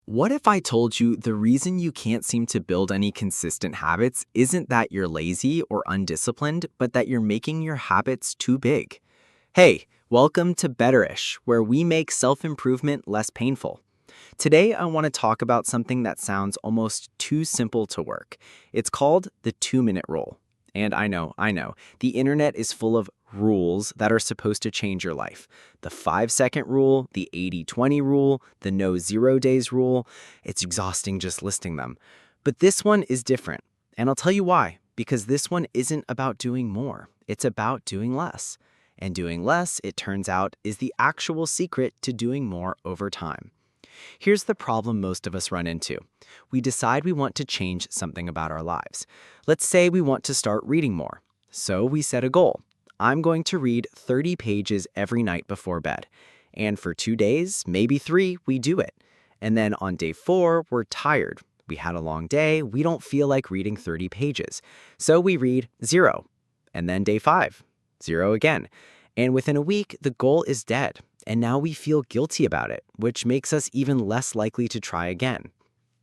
What if I told you the reason you can't seem to build any consistent habits isn't that you're lazy or undisciplined, but that you're making your habits too big? Hey, welcome to Betterish, where we make self-improvement less painful. Today, I want to talk about something that sounds almost too simple to work. It's called the 2-minute rule. And I know, the internet is full of rules that are supposed to change your life. The 5-second rule, the 80-20 rule, the no 0 days rule. It's exhausting just listing them. But this one is different. And I'll tell you why. Because this one isn't about doing more. It's about doing less. And doing less, it turns out, is the actual secret to doing more over time. Here's the problem most of us run into. We decide we want to change something about our lives. Let's say we want to start reading more. So we set a goal. I'm going to read 30 pages every night before bed. And for 2 days, maybe 3, we do it. And then on day 4, we're tired. We had a long day. We don't feel like reading 30 pages. So we read 0. And then day 5, 0 again. And within a week, the goal is dead. And now we feel guilty about it, which makes us even less likely to try again.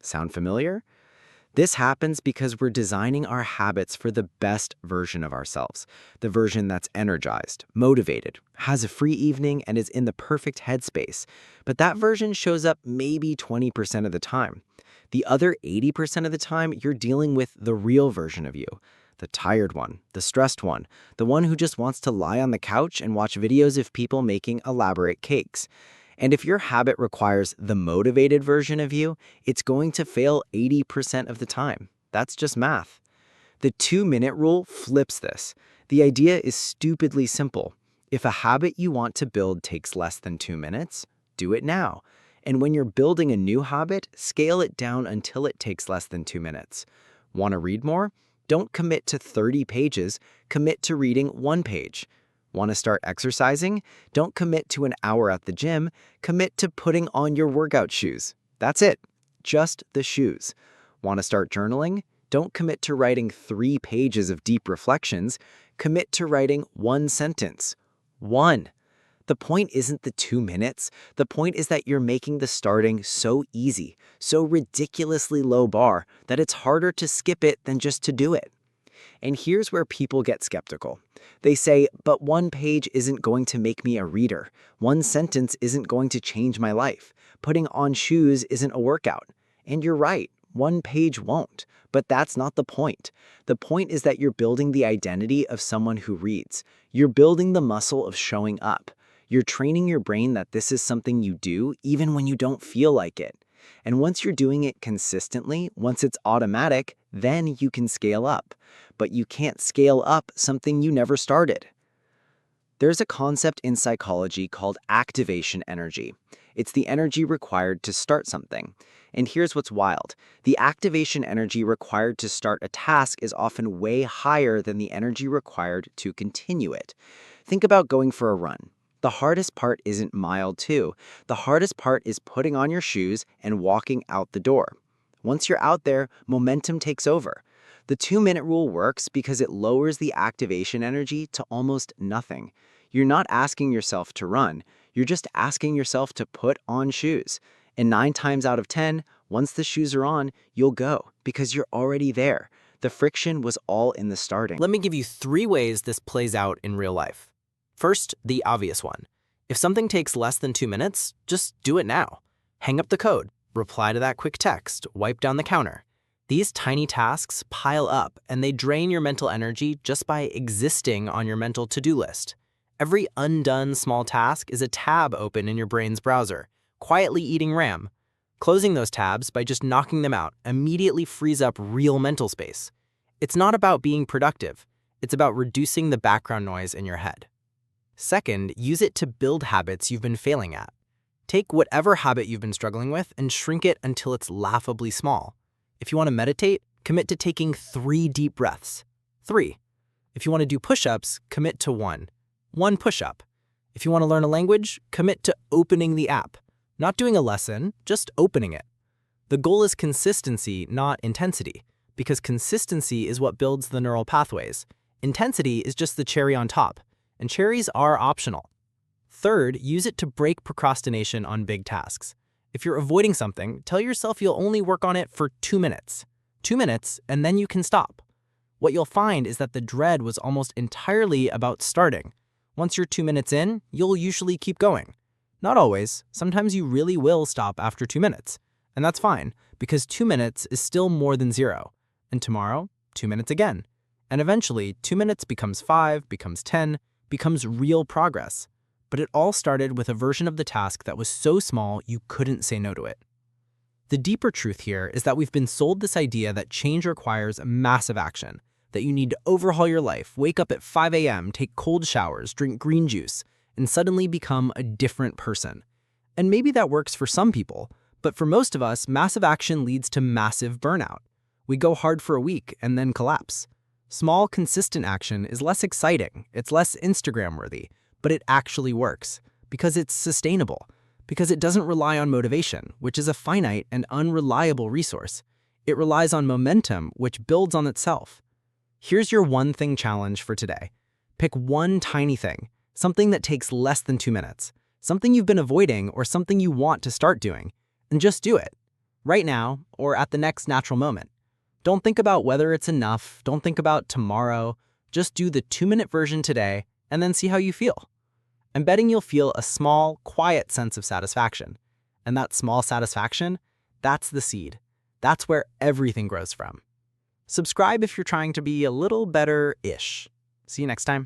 Sound familiar? This happens because we're designing our habits for the best version of ourselves, the version that's energized, motivated, has a free evening, and is in the perfect headspace. But that version shows up maybe 20% of the time. The other 80% of the time, you're dealing with the real version of you. The tired one, the stressed one, the one who just wants to lie on the couch and watch videos of people making elaborate cakes. And if your habit requires the motivated version of you, it's going to fail 80% of the time. That's just math. The 2-minute rule flips this. The idea is stupidly simple. If a habit you want to build takes less than 2 minutes, do it now. And when you're building a new habit, scale it down until it takes less than 2 minutes. Want to read more? Don't commit to 30 pages, commit to reading 1 page. Want to start exercising? Don't commit to an hour at the gym, commit to putting on your workout shoes. That's it, just the shoes. Want to start journaling? Don't commit to writing 3 pages of deep reflections, commit to writing 1 sentence. 1. The point isn't the 2 minutes. The point is that you're making the starting so easy, so ridiculously low bar, that it's harder to skip it than just to do it. And here's where people get skeptical. They say, but 1 page isn't going to make me a reader. 1 sentence isn't going to change my life. Putting on shoes isn't a workout. And you're right, 1 page won't. But that's not the point. The point is that you're building the identity of someone who reads. You're building the muscle of showing up. You're training your brain that this is something you do even when you don't feel like it. And once you're doing it consistently, once it's automatic, then you can scale up. But you can't scale up something you never started. There's a concept in psychology called activation energy. It's the energy required to start something. And here's what's wild. The activation energy required to start a task is often way higher than the energy required to continue it. Think about going for a run. The hardest part isn't mile 2. The hardest part is putting on your shoes and walking out the door. Once you're out there, momentum takes over. The 2-minute rule works because it lowers the activation energy to almost nothing. You're not asking yourself to run. You're just asking yourself to put on shoes. And 9 times out of 10, once the shoes are on, you'll go because you're already there. The friction was all in the starting. Let me give you 3 ways this plays out in real life. First, the obvious one. If something takes less than 2 minutes, just do it now. Hang up the code, reply to that quick text, wipe down the counter. These tiny tasks pile up and they drain your mental energy just by existing on your mental to-do list. Every undone small task is a tab open in your brain's browser, quietly eating RAM. Closing those tabs by just knocking them out immediately frees up real mental space. It's not about being productive. It's about reducing the background noise in your head. Second, use it to build habits you've been failing at. Take whatever habit you've been struggling with and shrink it until it's laughably small. If you want to meditate, commit to taking 3 deep breaths. 3. If you want to do push-ups, commit to 1 push-up. If you want to learn a language, commit to opening the app. Not doing a lesson, just opening it. The goal is consistency, not intensity, because consistency is what builds the neural pathways. Intensity is just the cherry on top. And cherries are optional. Third, use it to break procrastination on big tasks. If you're avoiding something, tell yourself you'll only work on it for 2 minutes. 2 minutes, and then you can stop. What you'll find is that the dread was almost entirely about starting. Once you're 2 minutes in, you'll usually keep going. Not always. Sometimes you really will stop after 2 minutes. And that's fine, because 2 minutes is still more than 0. And tomorrow, 2 minutes again. And eventually, 2 minutes becomes 5, becomes 10, becomes real progress. But it all started with a version of the task that was so small you couldn't say no to it. The deeper truth here is that we've been sold this idea that change requires massive action, that you need to overhaul your life, wake up at 5 a.m., take cold showers, drink green juice, and suddenly become a different person. And maybe that works for some people, but for most of us, massive action leads to massive burnout. We go hard for a week and then collapse. Small, consistent action is less exciting, it's less Instagram-worthy, but it actually works because it's sustainable, because it doesn't rely on motivation, which is a finite and unreliable resource. It relies on momentum, which builds on itself. Here's your one thing challenge for today. Pick one tiny thing, something that takes less than 2 minutes, something you've been avoiding or something you want to start doing, and just do it. Right now, or at the next natural moment. Don't think about whether it's enough, don't think about tomorrow, just do the 2-minute version today and then see how you feel. I'm betting you'll feel a small, quiet sense of satisfaction. And that small satisfaction, that's the seed. That's where everything grows from. Subscribe if you're trying to be a little better-ish. See you next time.